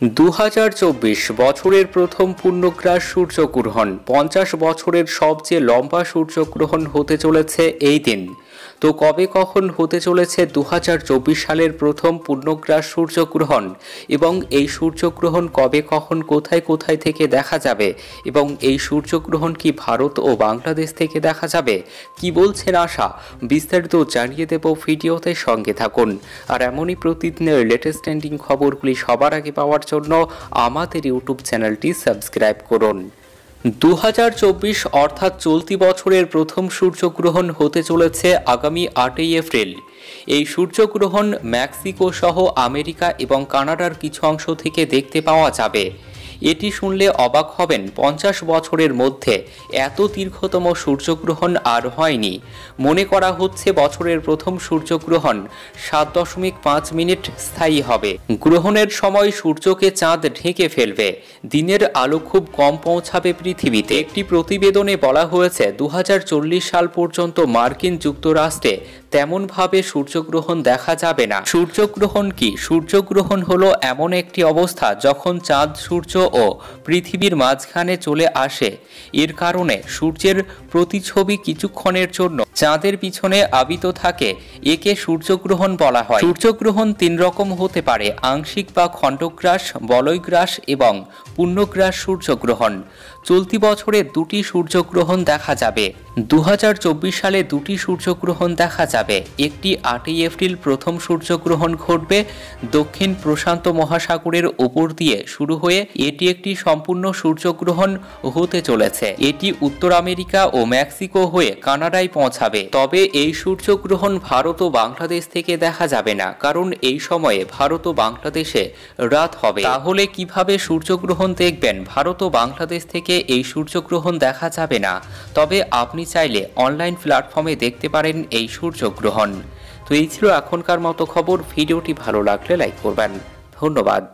2024 বছরের প্রথম পূর্ণগ্রাস সূর্যগ্রহণ, 50 বছরের সবচেয়ে লম্বা সূর্যগ্রহণ হতে চলেছে এই দিন। তো কবে কখন হতে চলেছে 2024 সালের প্রথম পূর্ণগ্রাস সূর্যগ্রহণ এবং এই সূর্যগ্রহণ কবে কখন কোথায় কোথায় থেকে দেখা যাবে এবং এই সূর্যগ্রহণ কি ভারত ও বাংলাদেশ থেকে দেখা যাবে, কি বলছে নাসা, বিস্তারিত জানিয়ে দেব ভিডিওতে, সঙ্গে থাকুন। আর এমনই প্রতিদিনের লেটেস্ট ট্রেন্ডিং খবরগুলি সবার আগে পাওয়ার জন্য আমাদের ইউটিউব চ্যানেলটি সাবস্ক্রাইব করুন। 2024 অর্থাৎ চলতি বছরের প্রথম সূর্যগ্রহণ হতে চলেছে আগামী 8ই এপ্রিল। এই সূর্যগ্রহণ মেক্সিকো সহ আমেরিকা এবং কানাডার কিছু অংশ থেকে দেখতে পাওয়া যাবে। এটি শুনলে অবাক হবেন, 50 বছরের মধ্যে এত দীর্ঘতম সূর্যগ্রহণ আর হয়নি। মনে করা হচ্ছে বছরের প্রথম সূর্যগ্রহণ 7.5 মিনিট স্থায়ী হবে। গ্রহণের সময় সূর্যকে চাঁদ ঢেকে ফেলবে, দিনের আলো খুব কম পৌঁছাবে পৃথিবীতে। একটি প্রতিবেদনে বলা হয়েছে 2040 সাল পর্যন্ত মার্কিন যুক্তরাষ্ট্রে তেমনভাবে সূর্যগ্রহণ দেখা যাবে না। সূর্যগ্রহণ কি? সূর্যগ্রহণ হলো এমন একটি অবস্থা যখন চাঁদ সূর্য ও পৃথিবীর মাঝখানে চলে আসে। এর কারণে সূর্যের প্রতিছবি কিছুক্ষণের জন্য চাঁদের পিছনে আবিত থাকে। একে সূর্যগ্রহণ বলা হয়। সূর্যগ্রহণ 3 রকম হতে পারে: আংশিক বা খণ্ডগ্রাস, বলয়গ্রাস এবং পূর্ণগ্রাস সূর্যগ্রহণ। চলতি বছরে 2টি সূর্যগ্রহণ দেখা যাবে। 2024 সালে 2টি সূর্যগ্রহণ দেখা যাবে। একটি 8ই এপ্রিল প্রথম সূর্যগ্রহণ ঘটবে দক্ষিণ প্রশান্ত মহাসাগরের উপর দিয়ে শুরু হয়ে। এটি একটি সম্পূর্ণ সূর্যগ্রহণ হতে চলেছে। এটি উত্তর আমেরিকা ও মেক্সিকো হয়ে কানাডায় পৌঁছাবে। তবে এই সূর্যগ্রহণ ভারত ও বাংলাদেশ থেকে দেখা যাবে না, কারণ এই সময়ে ভারত ও বাংলাদেশে রাত হবে। তাহলে কিভাবে সূর্যগ্রহণ দেখবেন? ভারত ও বাংলাদেশ থেকে এই সূর্যগ্রহণ দেখা যাবে না, তবে আপনি চাইলে অনলাইন প্ল্যাটফর্মে দেখতে পারেন এই সূর্যগ্রহণ। তো এই ছিল এখনকার মতো খবর। ভিডিওটি ভালো লাগলে লাইক করবেন। ধন্যবাদ।